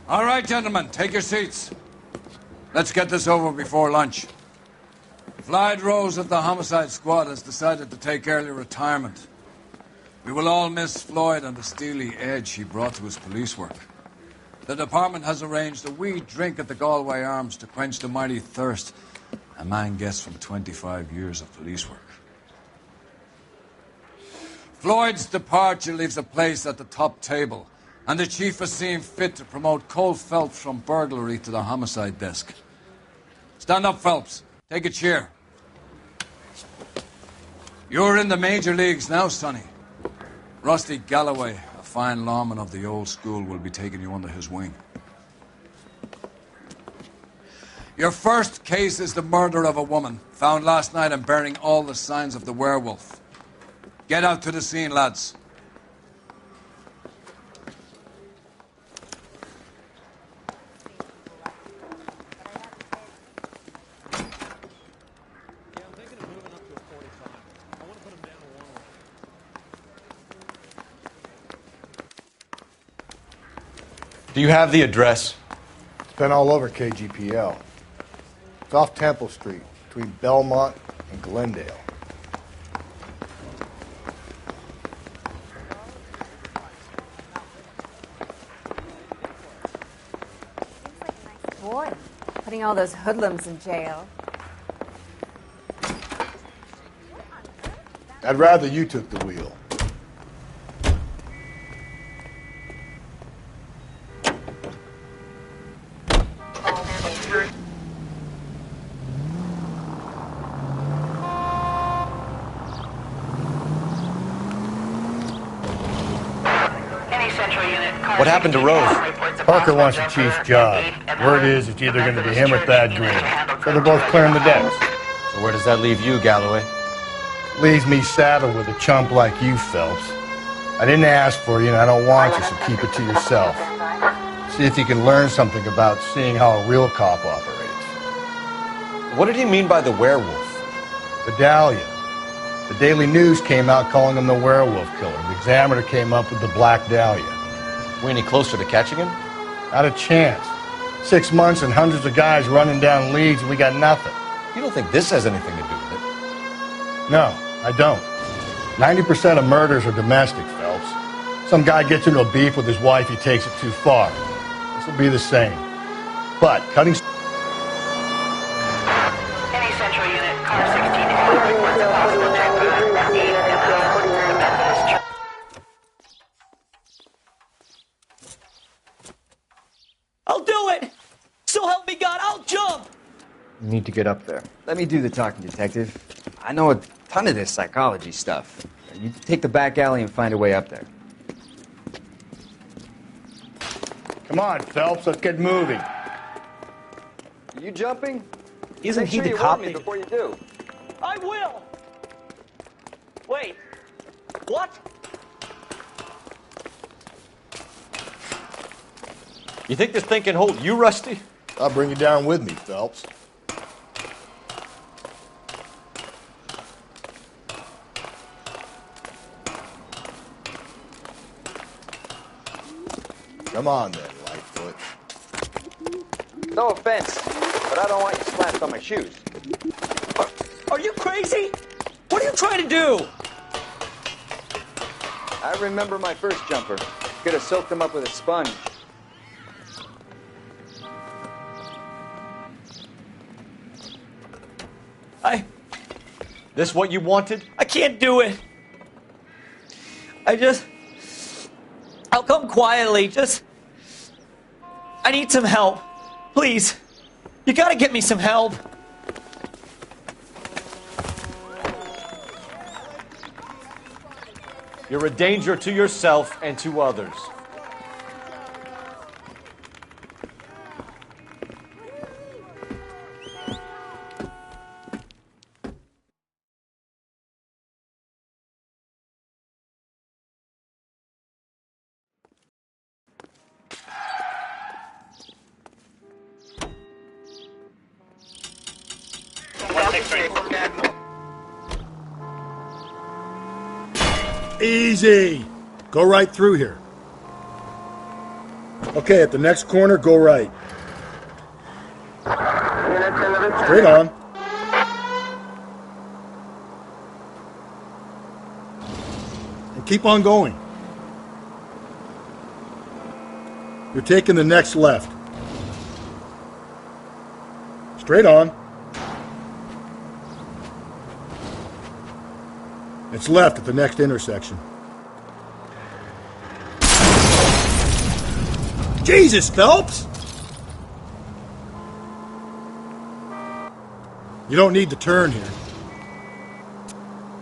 All right, gentlemen, take your seats. Let's get this over before lunch. Floyd Rose of the Homicide Squad has decided to take early retirement. We will all miss Floyd and the steely edge he brought to his police work. The department has arranged a wee drink at the Galway Arms to quench the mighty thirst a man gets from 25 years of police work. Floyd's departure leaves a place at the top table, and the chief has seen fit to promote Cole Phelps from burglary to the homicide desk. Stand up, Phelps. Take a chair. You're in the major leagues now, Sonny. Rusty Galloway, a fine lawman of the old school, will be taking you under his wing. Your first case is the murder of a woman, found last night and bearing all the signs of the werewolf. Get out to the scene, lads. Do you have the address? It's been all over KGPL. It's off Temple Street, between Belmont and Glendale. Boy, putting all those hoodlums in jail. I'd rather you took the wheel. What happened to Rose? Parker wants the chief's job. Word is it's either going to be him or Thad Green. So they're both clearing the decks. So where does that leave you, Galloway? Leaves me saddled with a chump like you, Phelps. I didn't ask for you and I don't want you, so keep it to yourself. See if you can learn something about seeing how a real cop operates. What did he mean by the werewolf? The Dahlia. The Daily News came out calling him the werewolf killer. The Examiner came up with the Black Dahlia. We any closer to catching him? Not a chance. 6 months and hundreds of guys running down leads and we got nothing. You don't think this has anything to do with it? No, I don't. 90% of murders are domestic, Phelps. Some guy gets into a beef with his wife, he takes it too far. This will be the same. But cutting... Any Central Unit, car 16 reports a possible checkpoint. I'll do it! So help me God, I'll jump! You need to get up there. Let me do the talking, Detective. I know a ton of this psychology stuff. You take the back alley and find a way up there. Come on, Phelps, let's get moving. Are you jumping? Isn't Make he sure the you cop? warn me before you do. I will! Wait, what? You think this thing can hold you, Rusty? I'll bring you down with me, Phelps. Come on then, Lightfoot. No offense, but I don't want you slapped on my shoes. Are you crazy? What are you trying to do? I remember my first jumper. Could have soaked him up with a sponge. This what you wanted? I can't do it. I'll come quietly, I need some help. Please. You gotta get me some help. You're a danger to yourself and to others. Easy. Go right through here. Okay, at the next corner, go right. Straight on. And keep on going. You're taking the next left. Straight on. It's left at the next intersection. Jesus, Phelps! You don't need to turn here.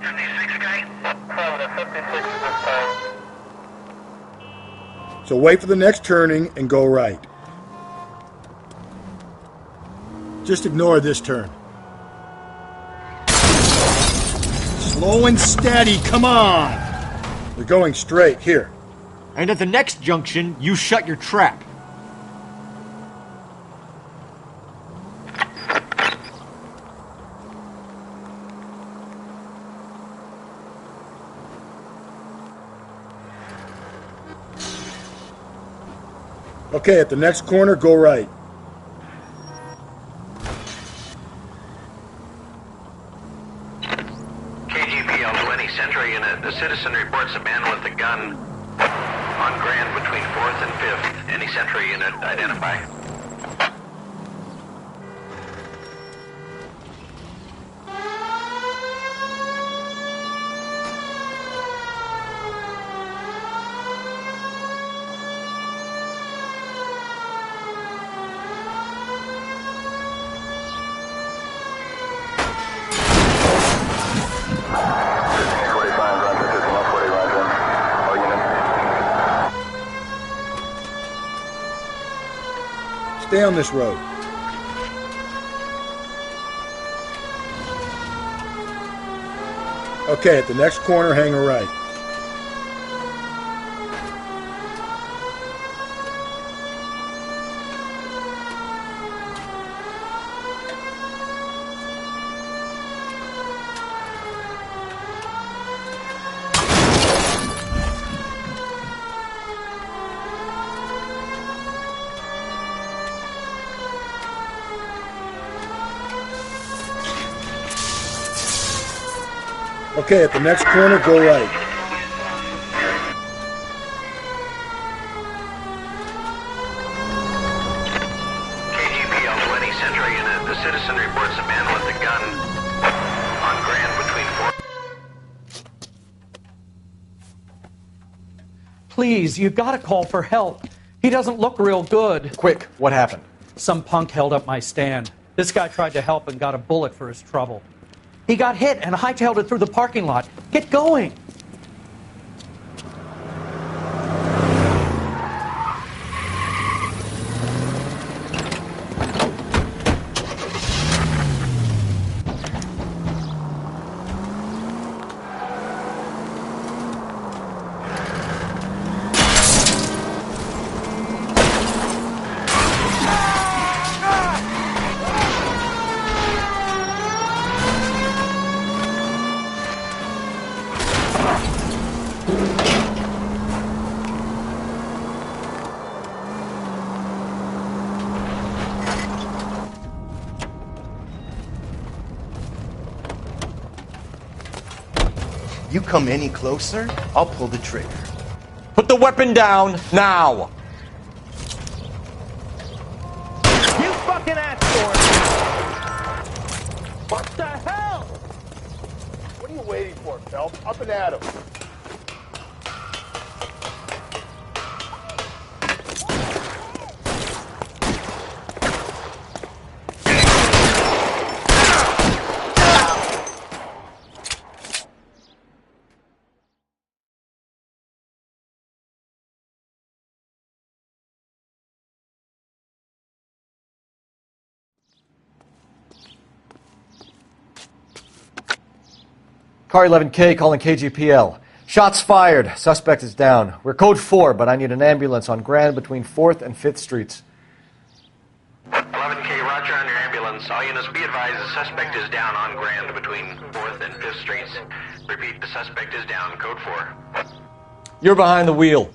56 guy? 56 this time. So wait for the next turning and go right. Just ignore this turn. Slow and steady, come on! You're going straight, here. And at the next junction, you shut your trap. Okay, at the next corner, go right. KGPL 20 Central Unit. The citizen reports a man with a gun on Grand between 4th and 5th. Any Central Unit identify. Stay on this road. Okay, at the next corner, hang a right. Okay, at the next corner, go right. KGPL 20 Central Unit. The citizen reports a man with a gun on Grand between 4th. Please, you gotta call for help. He doesn't look real good. Quick, what happened? Some punk held up my stand. This guy tried to help and got a bullet for his trouble. He got hit and hightailed it through the parking lot. Get going! You come any closer, I'll pull the trigger. Put the weapon down, now! You fucking asked for it! What the hell? What are you waiting for, Phelps? Up and at him. Car 11K calling KGPL. Shots fired. Suspect is down. We're code 4, but I need an ambulance on Grand between 4th and 5th Streets. 11K, roger on your ambulance. All units be advised the suspect is down on Grand between 4th and 5th Streets. Repeat, the suspect is down. Code 4. You're behind the wheel.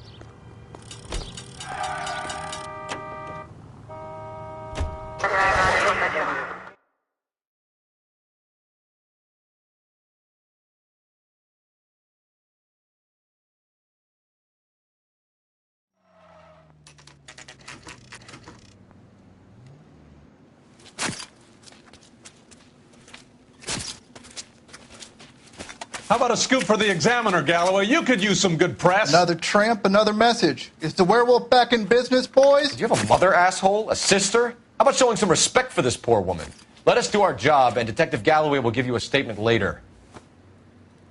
How about a scoop for the Examiner, Galloway? You could use some good press. Another tramp, another message. Is the werewolf back in business, boys? Do you have a mother, asshole? A sister? How about showing some respect for this poor woman? Let us do our job, and Detective Galloway will give you a statement later.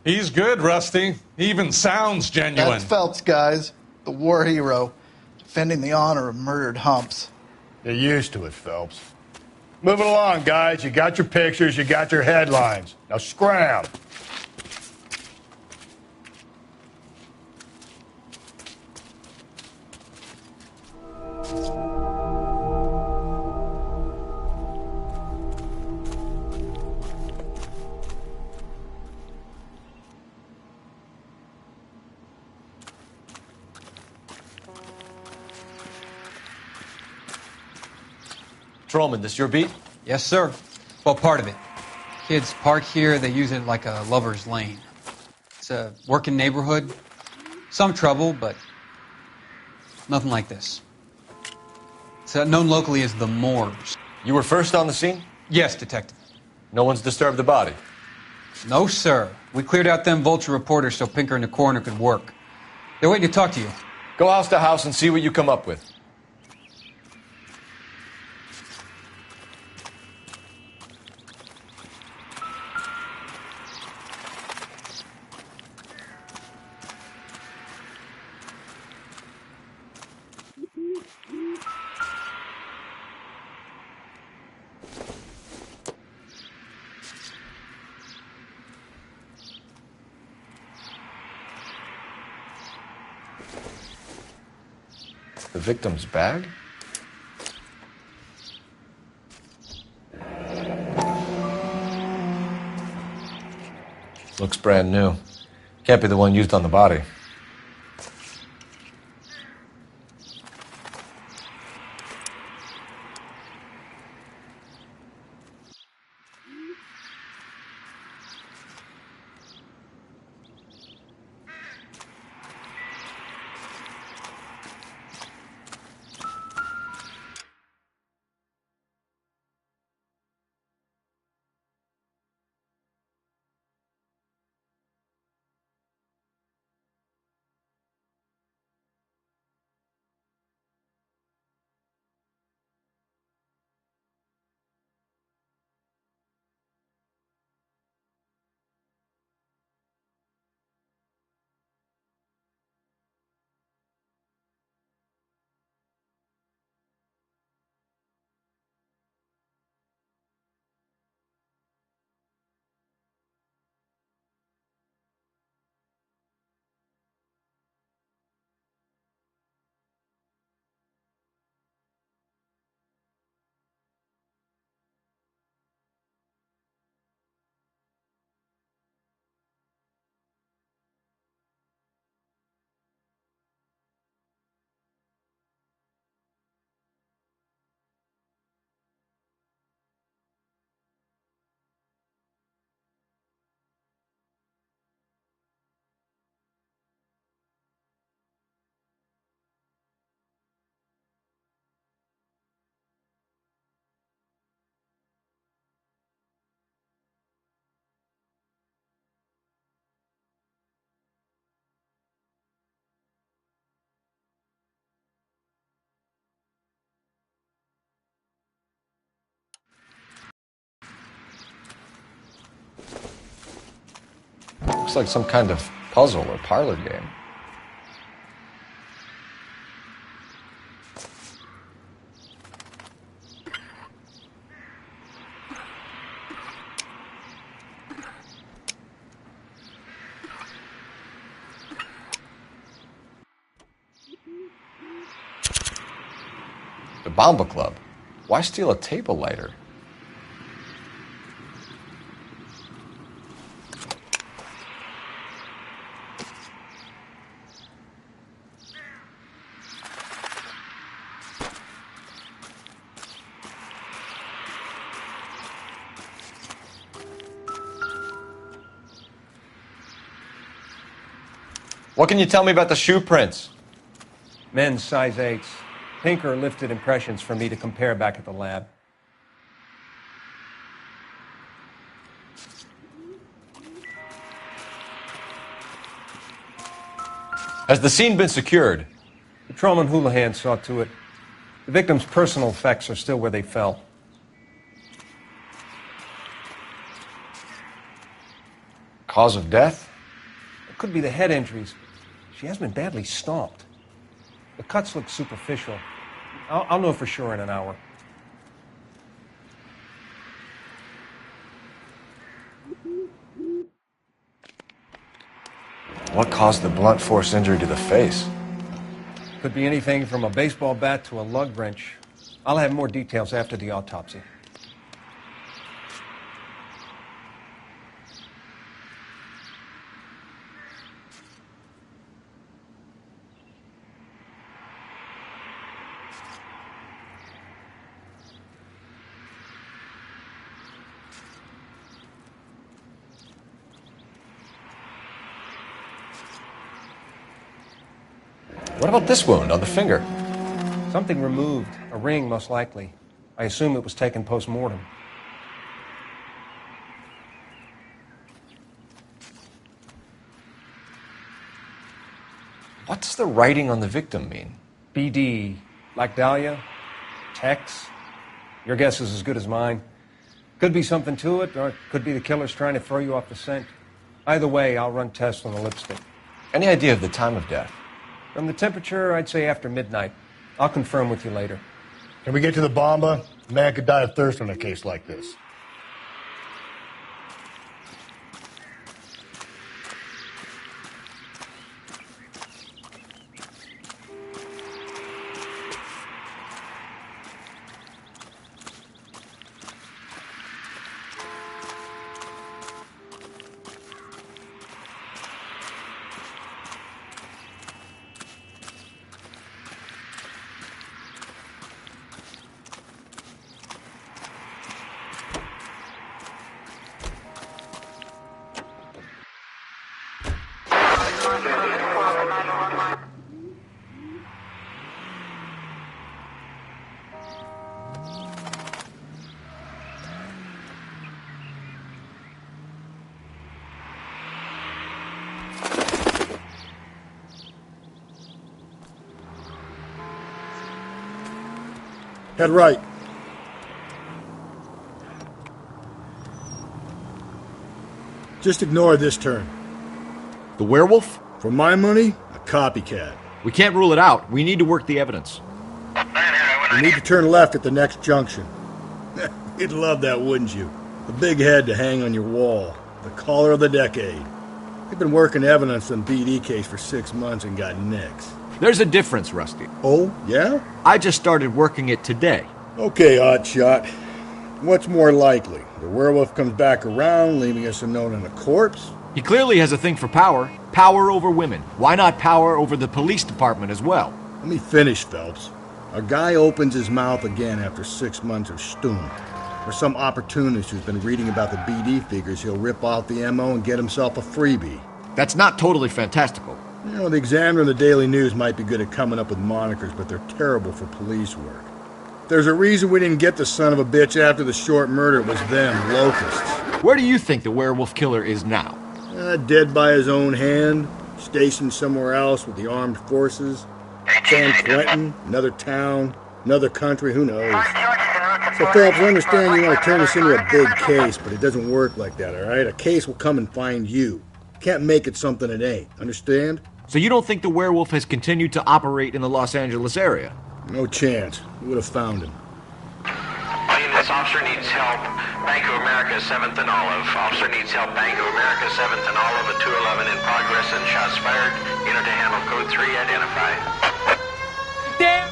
He's good, Rusty. He even sounds genuine. That's Phelps, guys. The war hero. Defending the honor of murdered humps. You're used to it, Phelps. Move it along, guys. You got your pictures, you got your headlines. Now scram. Trollman, this your beat? Yes, sir. Well, part of it. Kids park here, they use it like a lover's lane. It's a working neighborhood. Some trouble, but nothing like this. It's known locally as the Moors. You were first on the scene? Yes, Detective. No one's disturbed the body? No, sir. We cleared out them vulture reporters so Pinker and the coroner could work. They're waiting to talk to you. Go house to house and see what you come up with. The victim's bag? Looks brand new. Can't be the one used on the body. Looks like some kind of puzzle or parlor game. The Bomba Club. Why steal a table lighter? What can you tell me about the shoe prints? Men's size 8s. Pinker lifted impressions for me to compare back at the lab. Has the scene been secured? Patrolman Houlihan saw to it. The victim's personal effects are still where they fell. Cause of death? It could be the head injuries. She has been badly stomped. The cuts look superficial. I'll know for sure in an hour. What caused the blunt force injury to the face? Could be anything from a baseball bat to a lug wrench. I'll have more details after the autopsy. What about this wound on the finger? Something removed. A ring, most likely. I assume it was taken post-mortem. What does the writing on the victim mean? BD. Like Dahlia? Tex? Your guess is as good as mine. Could be something to it, or it could be the killer's trying to throw you off the scent. Either way, I'll run tests on the lipstick. Any idea of the time of death? From the temperature, I'd say after midnight. I'll confirm with you later. Can we get to the bomba? A man could die of thirst in a case like this. Head right. Just ignore this turn. The werewolf? For my money, a copycat. We can't rule it out. We need to work the evidence. You need to turn left at the next junction. You'd love that, wouldn't you? The big head to hang on your wall. The caller of the decade. They've been working evidence on BD case for 6 months and got nicks. There's a difference, Rusty. Oh, yeah? I just started working it today. Okay, Oddshot. What's more likely? The werewolf comes back around, leaving us a note on a corpse? He clearly has a thing for power. Power over women. Why not power over the police department as well? Let me finish, Phelps. A guy opens his mouth again after 6 months of stewing. Or some opportunist who's been reading about the BD figures, he'll rip off the MO and get himself a freebie. That's not totally fantastical. You know, the Examiner and the Daily News might be good at coming up with monikers, but they're terrible for police work. There's a reason we didn't get the son of a bitch after the short murder. It was them, locusts. Where do you think the werewolf killer is now? Dead by his own hand, stationed somewhere else with the armed forces. San Quentin, another town, another country, who knows? So, Phelps, I understand you want to turn this into a big case, but it doesn't work like that, all right? A case will come and find you. Can't make it something it ain't, understand? So you don't think the werewolf has continued to operate in the Los Angeles area? No chance. We would have found him. This officer needs help. Bank of America, 7th and Olive. Officer needs help. Bank of America, 7th and Olive at 211 in progress and shots fired. Unit to handle code 3, identify. Damn!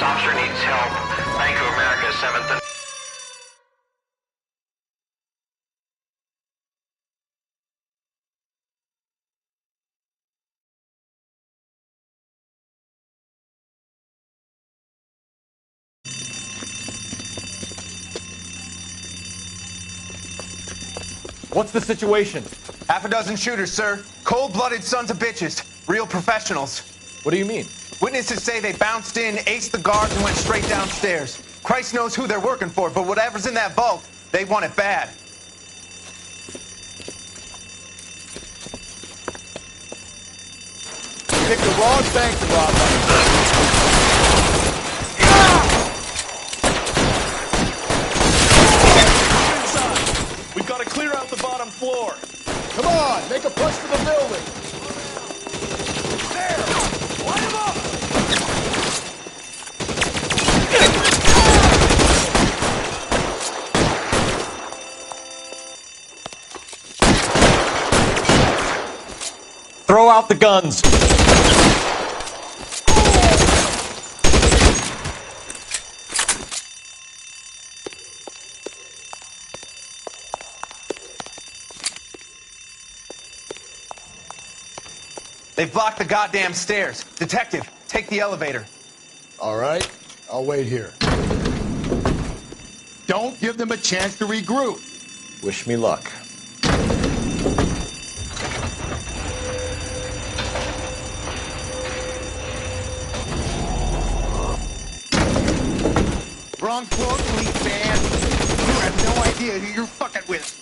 officer needs help. Bank of America, 7th and... What's the situation? Half a dozen shooters, sir. Cold-blooded sons of bitches. Real professionals. What do you mean? Witnesses say they bounced in, aced the guards, and went straight downstairs. Christ knows who they're working for, but whatever's in that vault, they want it bad. Pick the wrong bank to rob. Inside. We've got to clear out the bottom floor. Come on, make a push for the building. There! Light him up! Throw out the guns. They've blocked the goddamn stairs. Detective, take the elevator. All right, I'll wait here. Don't give them a chance to regroup. Wish me luck. Wrong floor, police man. You have no idea who you're fucking with.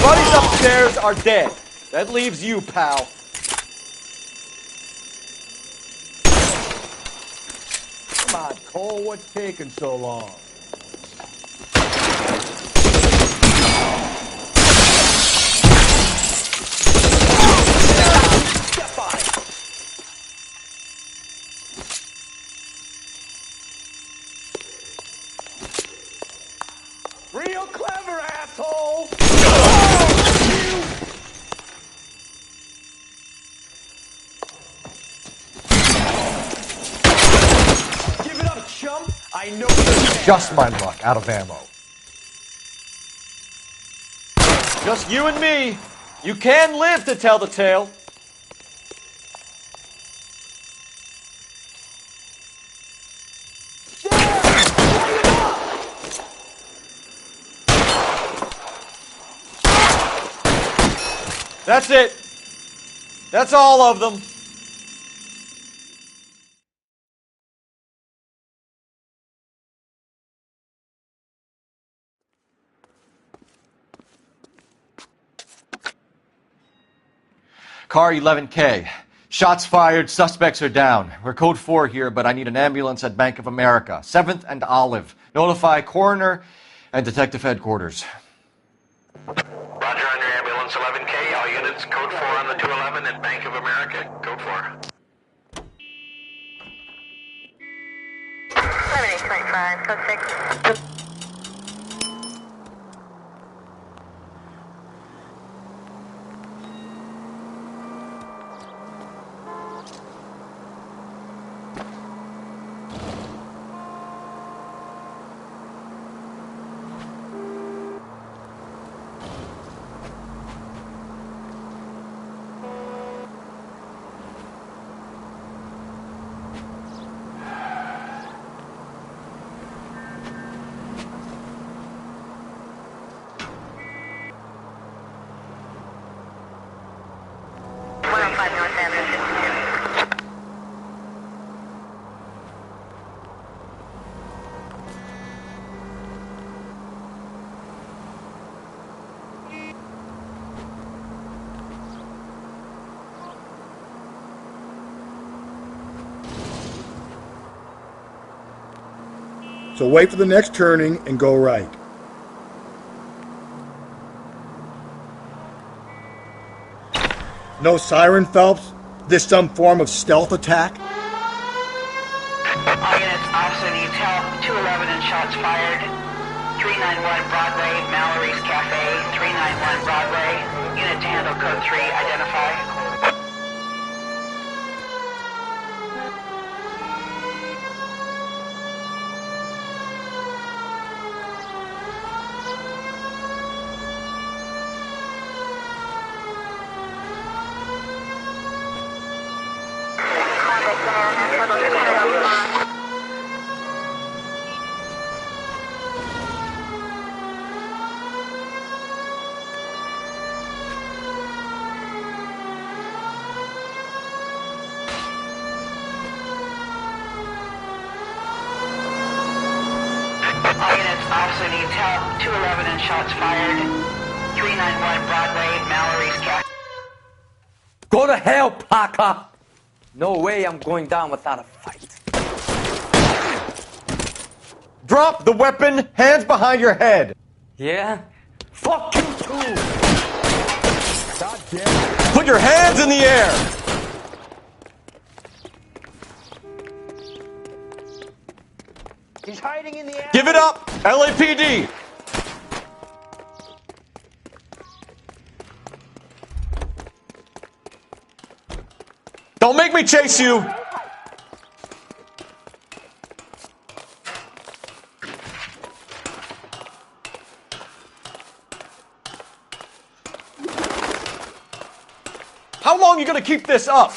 Buddies upstairs are dead. That leaves you, pal. Come on, Cole, what's taking so long? Real clever, asshole! Give it up, chump! I know you're Just my luck, out of ammo. Just you and me. You can live to tell the tale. That's it. That's all of them. Car 11K. Shots fired, suspects are down. We're code 4 here, but I need an ambulance at Bank of America. 7th and Olive. Notify coroner and detective headquarters. Roger on your ambulance, 11K. All units, code 4 on the 211 at Bank of America. Code 4. 7825, code 6. So wait for the next turning and go right. No siren, Phelps? This some form of stealth attack? All units, officer needs help. 211 and shots fired. 391 Broadway, Mallory's Cafe. 391 Broadway. Unit to handle code 3, identify. All units, officer needs help. 211 and shots fired. 391 Broadway, Mallory's Cafe. Go to hell, Parker! No way I'm going down without a fight. Drop the weapon, hands behind your head. Yeah? Fuck you too! God damn it. Put your hands in the air! He's hiding in the alley. Give it up, LAPD! Don't make me chase you! How long are you gonna keep this up?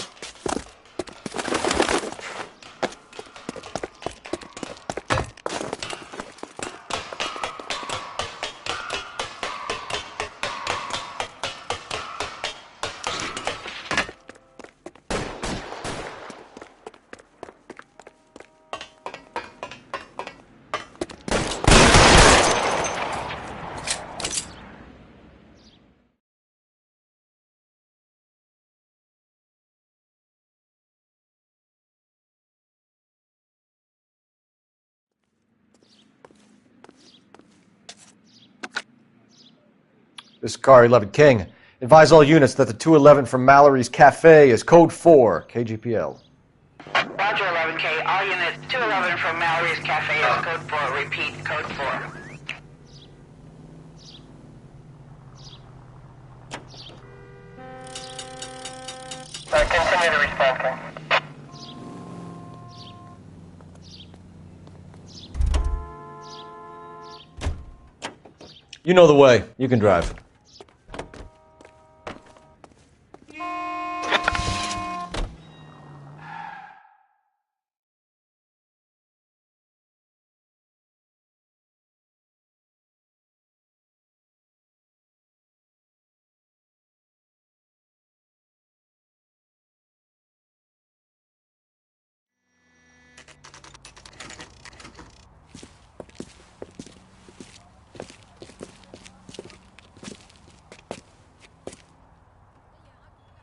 This is Car 11 King. Advise all units that the 211 from Mallory's Cafe is code 4, KGPL. Roger 11K. All units, 211 from Mallory's Cafe is code 4. Repeat, code 4. Continue to respond, King. You know the way. You can drive.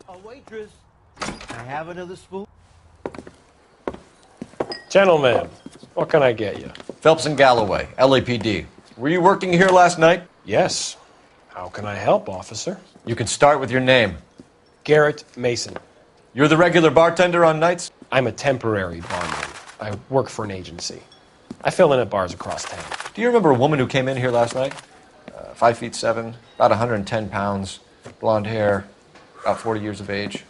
A waitress. Can I have another spoon? Gentlemen, what can I get you? Phelps and Galloway, LAPD. Were you working here last night? Yes. How can I help, officer? You can start with your name. Garrett Mason. You're the regular bartender on nights? I'm a temporary barman. I work for an agency. I fill in at bars across town. Do you remember a woman who came in here last night? 5'7", about 110 pounds, blonde hair, about 40 years of age.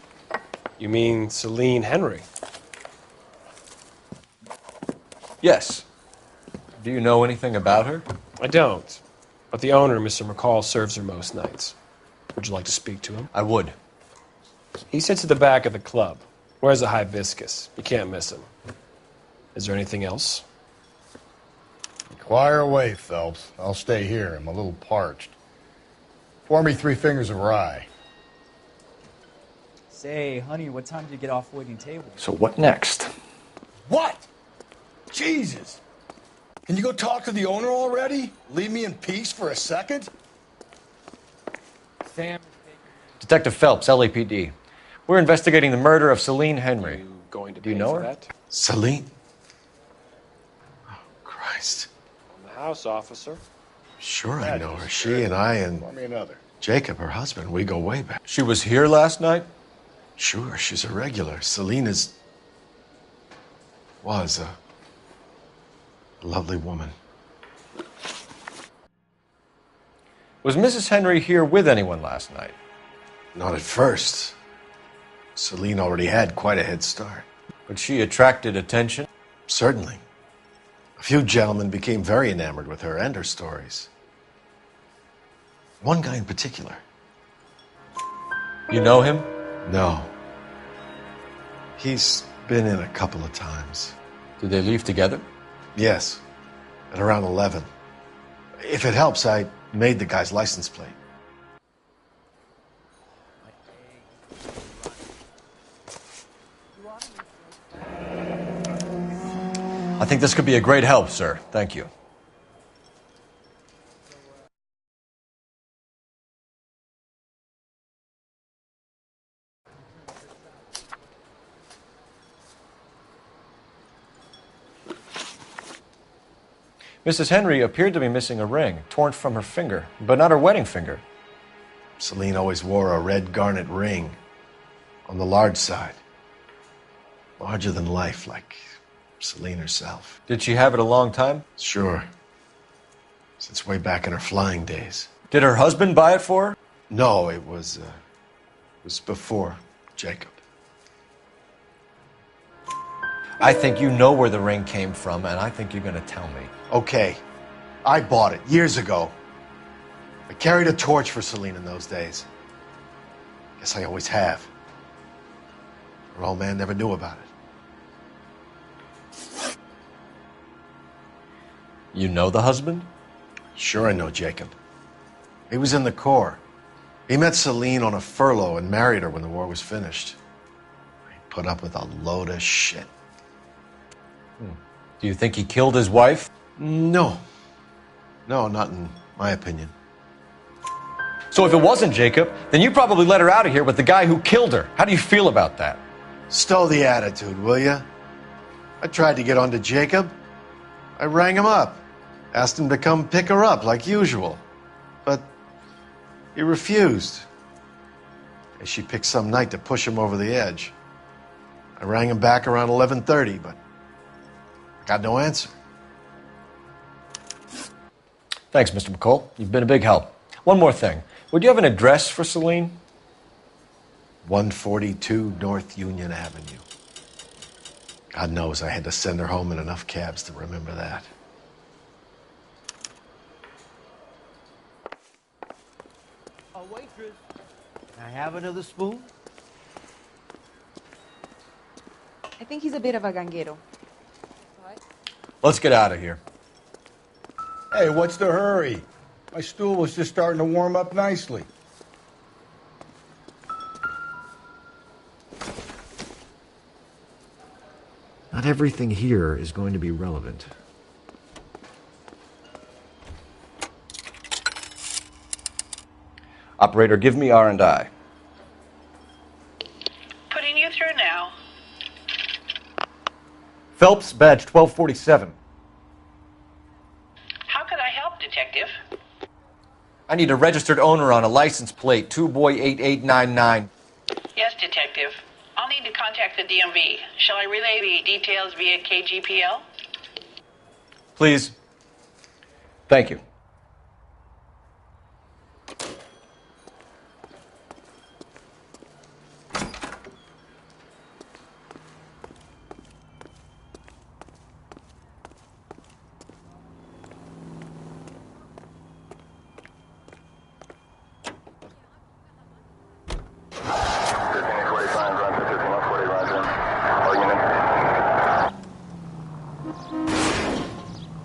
You mean Celine Henry? Yes. Do you know anything about her? I don't. But the owner, Mr. McCall, serves her most nights. Would you like to speak to him? I would. He sits at the back of the club. Wears a hibiscus. You can't miss him. Is there anything else? Inquire away, Phelps. I'll stay here. I'm a little parched. Pour me 3 fingers of rye. Say, honey, what time did you get off waiting table? So what next? What? Jesus. Can you go talk to the owner already? Leave me in peace for a second? Sam. Detective Phelps, LAPD. We're investigating the murder of Celine Henry. You going to Do you pay know for her? that? Celine? Oh, Christ. On the house, officer. Sure I know her. She and I and Pour me another. Jacob, her husband, we go way back. She was here last night? Sure, she's a regular. Celine was a lovely woman. Was Mrs. Henry here with anyone last night? Not at first. Celine already had quite a head start. But she attracted attention? Certainly. A few gentlemen became very enamored with her and her stories. One guy in particular. You know him? No. He's Been in a couple of times. Did they leave together? Yes, at around 11. If it helps, I made the guy's license plate. I think this could be a great help, sir. Thank you. Mrs. Henry appeared to be missing a ring, torn from her finger, but not her wedding finger. Celine always wore a red garnet ring on the large side. Larger than life, like Celine herself. Did she have it a long time? Sure. Since way back in her flying days. Did her husband buy it for her? No, it was before Jacob. I think you know where the ring came from, and I think you're going to tell me. Okay, I bought it years ago. I carried a torch for Celine in those days. Guess I always have. Her old man never knew about it. You know the husband? Sure, I know Jacob. He was in the Corps. He met Celine on a furlough and married her when the war was finished. He put up with a load of shit. Do you think he killed his wife? No. No, not in my opinion. So if it wasn't Jacob, then you probably let her out of here with the guy who killed her. How do you feel about that? Stow the attitude, will ya? I tried to get on to Jacob. I rang him up. Asked him to come pick her up like usual. But he refused. And she picked some night to push him over the edge. I rang him back around 11:30, but I got no answer. Thanks, Mr. McCall. You've been a big help. One more thing. Would you have an address for Celine? 142 North Union Avenue. God knows I had to send her home in enough cabs to remember that. A waitress. Can I have another spoon? I think he's a bit of a ganguero. Let's get out of here. Hey, what's the hurry? My stool was just starting to warm up nicely. Not everything here is going to be relevant. Operator, give me R&I. Putting you through now. Phelps, badge 1247. How could I help, Detective? I need a registered owner on a license plate, 2boy8899. Yes, Detective. I'll need to contact the DMV. Shall I relay the details via KGPL? Please. Thank you.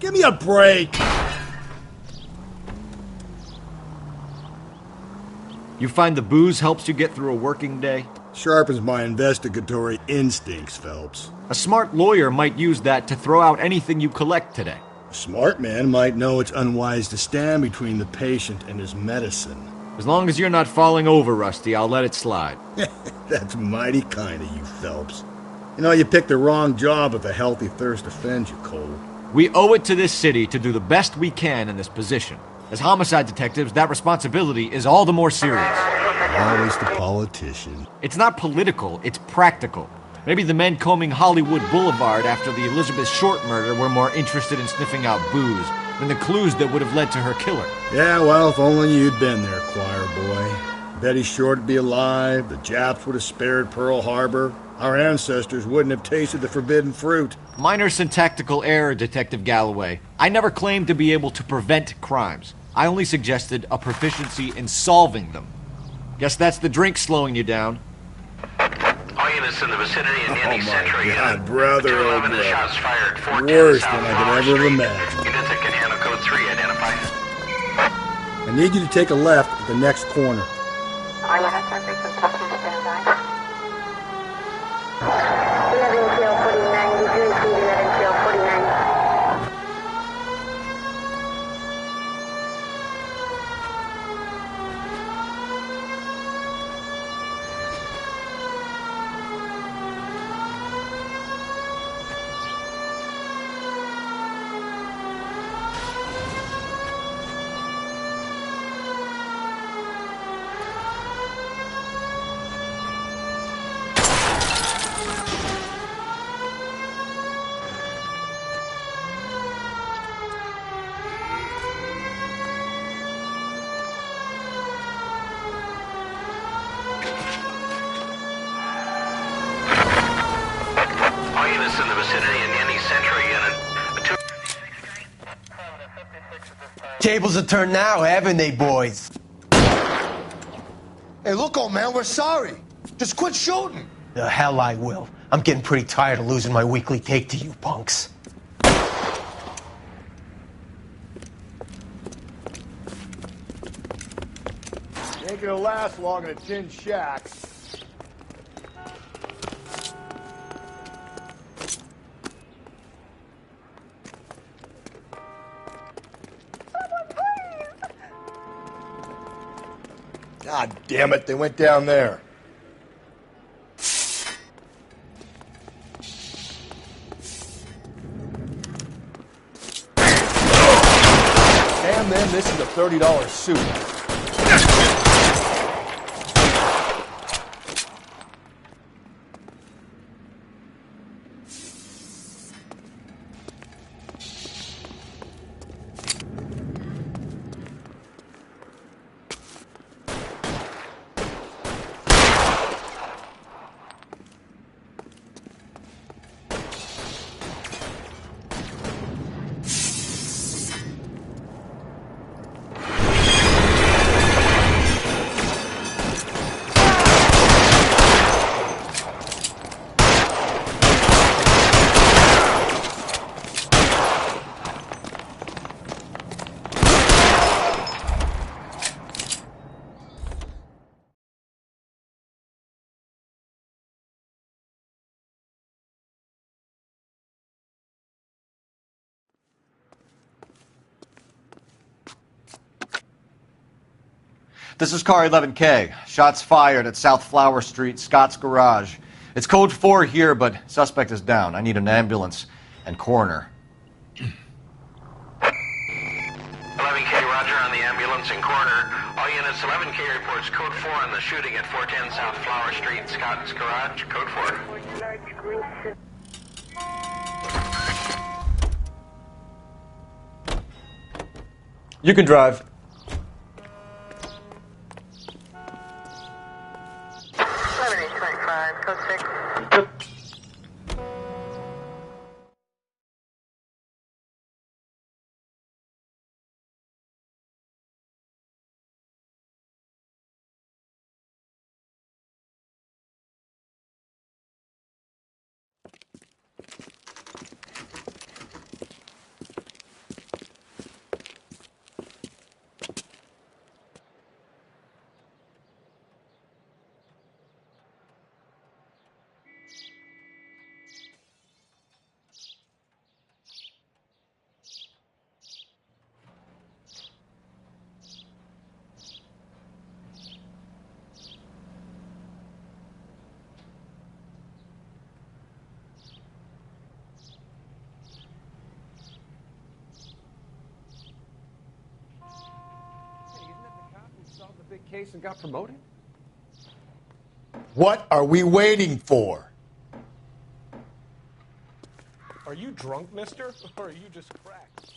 Give me a break. You find the booze helps you get through a working day? Sharpens my investigatory instincts, Phelps. A smart lawyer might use that to throw out anything you collect today. A smart man might know it's unwise to stand between the patient and his medicine. As long as you're not falling over, Rusty, I'll let it slide. That's mighty kind of you, Phelps. You know, you picked the wrong job if a healthy thirst offends you, Cole. We owe it to this city to do the best we can in this position. As homicide detectives, that responsibility is all the more serious. Always the politician. It's not political, it's practical. Maybe the men combing Hollywood Boulevard after the Elizabeth Short murder were more interested in sniffing out booze than the clues that would have led to her killer. Yeah, well, if only you'd been there, choir boy. Betty Short would be alive, the Japs would have spared Pearl Harbor, our ancestors wouldn't have tasted the forbidden fruit. Minor syntactical error, Detective Galloway. I never claimed to be able to prevent crimes. I only suggested a proficiency in solving them. Guess that's the drink slowing you down. All units units in the vicinity in any central unit. God, brother, oh 211 and brother. shots fired. 410 Worse South than I Flower could ever Street. imagine. Units that can handle code 3 identified. I need you to take a left at the next corner. All units are frequent touching standby. 11 kill 49, did you receive 11 kill 49? In the vicinity in any central unit. Tables are turned now, haven't they, boys? Hey, look, old man, we're sorry. Just quit shooting. The hell I will. I'm getting pretty tired of losing my weekly take to you punks. Ain't gonna last long in a tin shack. God damn it, they went down there. Damn them, this is a $30 suit. This is car 11K. Shots fired at South Flower Street, Scott's Garage. It's code 4 here, but suspect is down. I need an ambulance and coroner. 11K, roger on the ambulance and coroner. All units, 11K reports code 4 on the shooting at 410 South Flower Street, Scott's Garage. Code 4. You can drive. 11825, code 6. Big case and got promoted? What are we waiting for? Are you drunk, mister? Or are you just cracked?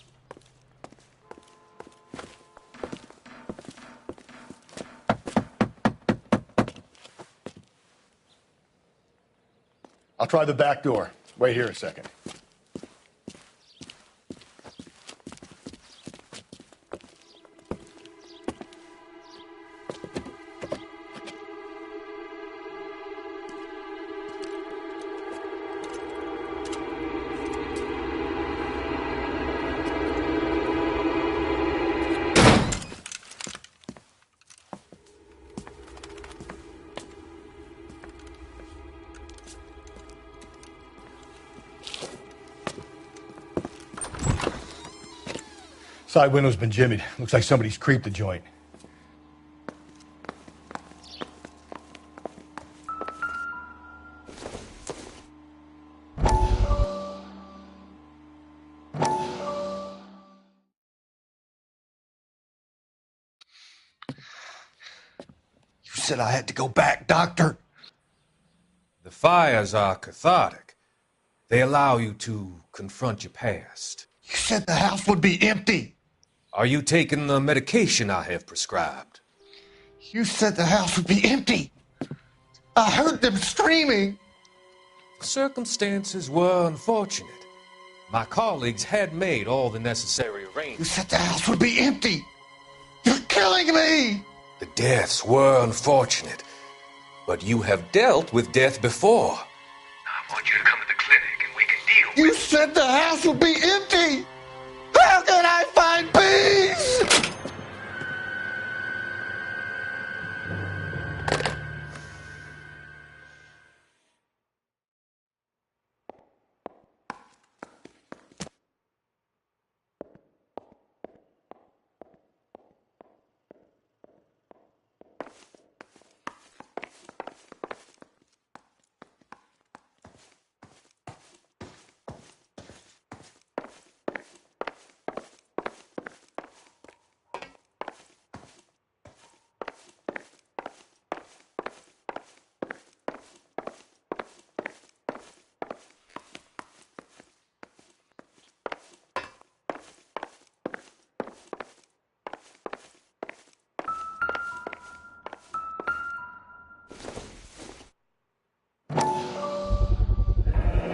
I'll try the back door. Wait here a second. Side window's been jimmied. Looks like somebody's creeped the joint. You said I had to go back, Doctor. The fires are cathartic. They allow you to confront your past. You said the house would be empty. Are you taking the medication I have prescribed? You said the house would be empty. I heard them screaming. The circumstances were unfortunate. My colleagues had made all the necessary arrangements. You said the house would be empty. You're killing me. The deaths were unfortunate, but you have dealt with death before. I want you to come to the clinic and we can deal with it. You said the house would be empty. How can I find peace?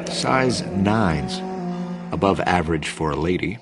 Size 9s. Above average for a lady.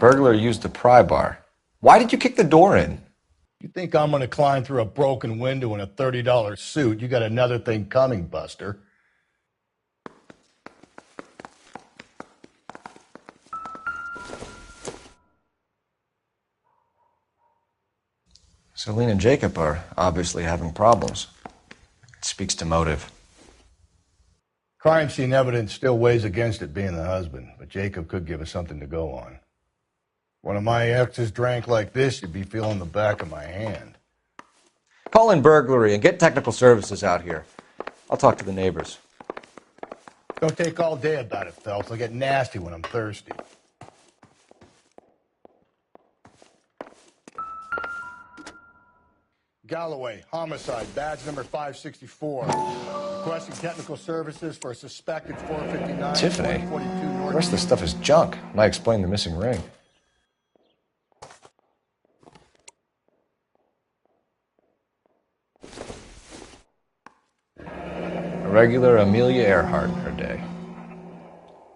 Burglar used the pry bar. Why did you kick the door in? You think I'm going to climb through a broken window in a $30 suit? You got another thing coming, Buster. Celine and Jacob are obviously having problems. It speaks to motive. Crime scene evidence still weighs against it being the husband, but Jacob could give us something to go on. One of my exes drank like this, you'd be feeling the back of my hand. Call in burglary and get technical services out here. I'll talk to the neighbors. Don't take all day about it, Phelps. I'll get nasty when I'm thirsty. Galloway, homicide, badge number 564. Requesting technical services for a suspected 459. Tiffany? 142 North. The rest of the stuff is junk, and I explained the missing ring. A regular Amelia Earhart in her day.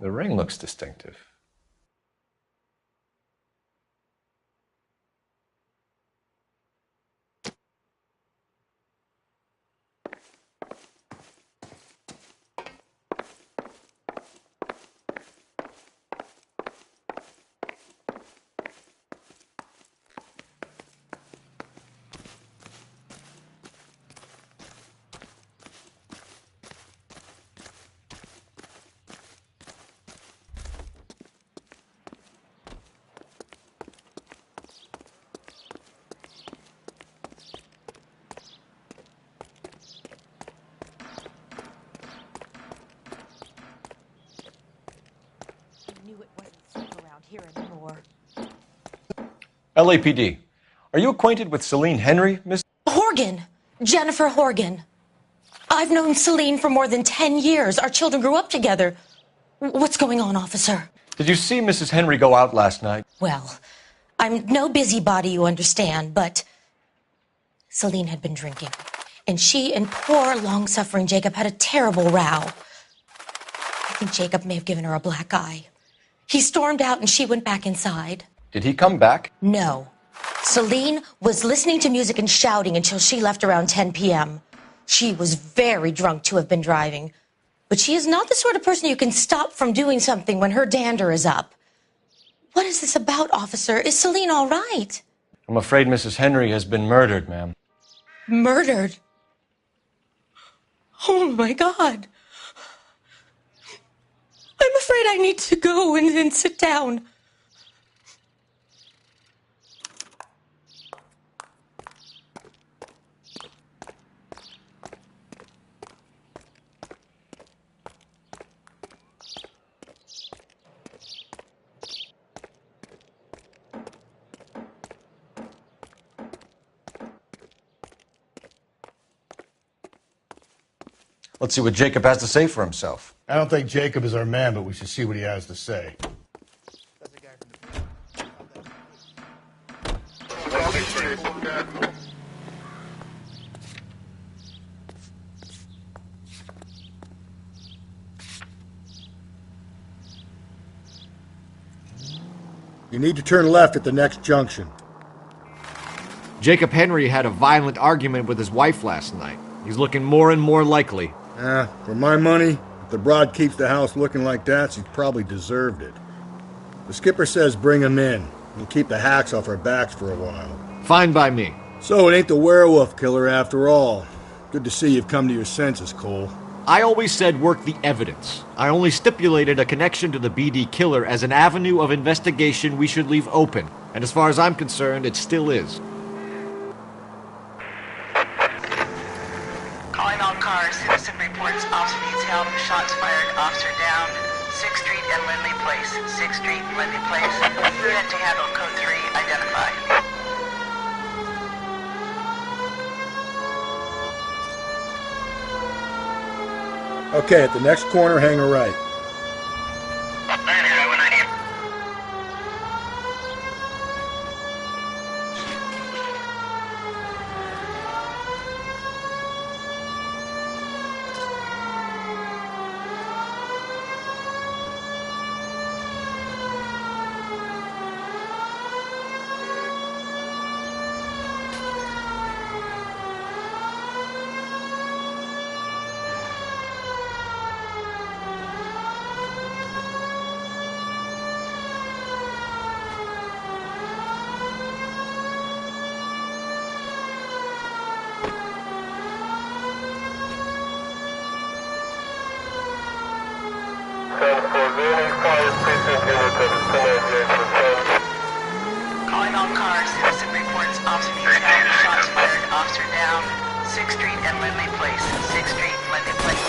The ring looks distinctive. LAPD. Are you acquainted with Celine Henry, Miss? Horgan. Jennifer Horgan. I've known Celine for more than 10 years. Our children grew up together. What's going on, officer? Did you see Mrs. Henry go out last night? Well, I'm no busybody, you understand, but Celine had been drinking. And she and poor, long-suffering Jacob had a terrible row. think Jacob may have given her a black eye. He stormed out and she went back inside. Did he come back? No. Celine was listening to music and shouting until she left around 10 p.m. She was very drunk to have been driving. But she is not the sort of person you can stop from doing something when her dander is up. What is this about, officer? Is Celine all right? I'm afraid Mrs. Henry has been murdered, ma'am. Murdered? Oh, my God. I'm afraid I need to go and sit down. Let's see what Jacob has to say for himself. I don't think Jacob is our man, but we should see what he has to say. You need to turn left at the next junction. Jacob Henry had a violent argument with his wife last night. He's looking more and more likely. For my money, if the broad keeps the house looking like that, she's probably deserved it. The skipper says bring him in. We'll keep the hacks off our backs for a while. Fine by me. So it ain't the werewolf killer after all. Good to see you've come to your senses, Cole. I always said work the evidence. I only stipulated a connection to the BD killer as an avenue of investigation we should leave open. And as far as I'm concerned, it still is. Calling all cars. Citizen reports officer needs help. Shots fired. Officer down. 6th Street and Lindley Place. 6th Street, Lindley Place. Unit to handle code 3. Identify. Okay, at the next corner, hang a right. Calling all cars. Citizen reports officer needs help. Shots fired. Officer down. 6th Street and Lindley Place. 6th Street, Lindley Place.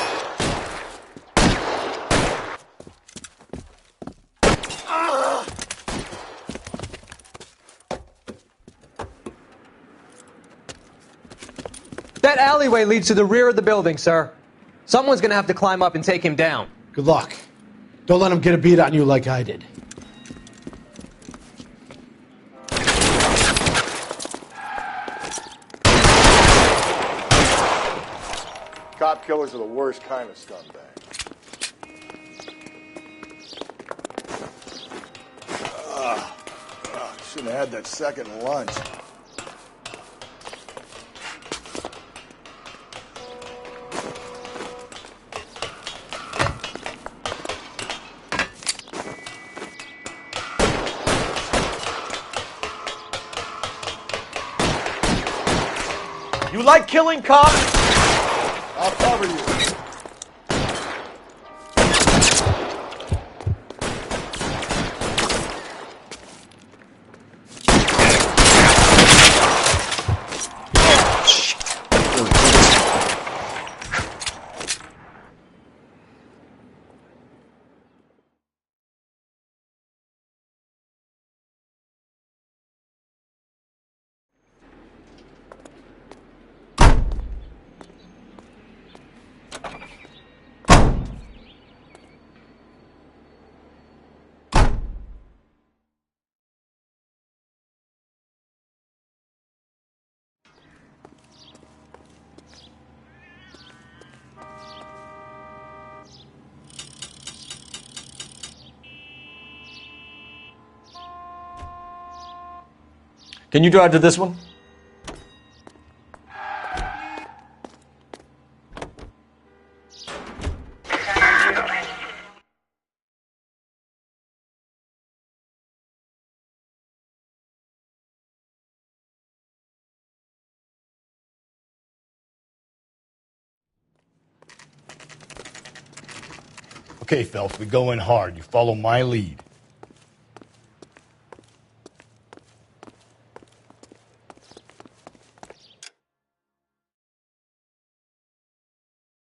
That alleyway leads to the rear of the building, sir. Someone's gonna have to climb up and take him down. Good luck. Don't let him get a beat on you like I did. Cop killers are the worst kind of scumbag. Shouldn't have had that second lunch. You like killing cops? I'll cover you. Can you drive to this one? Okay, Phelps, we go in hard. You follow my lead.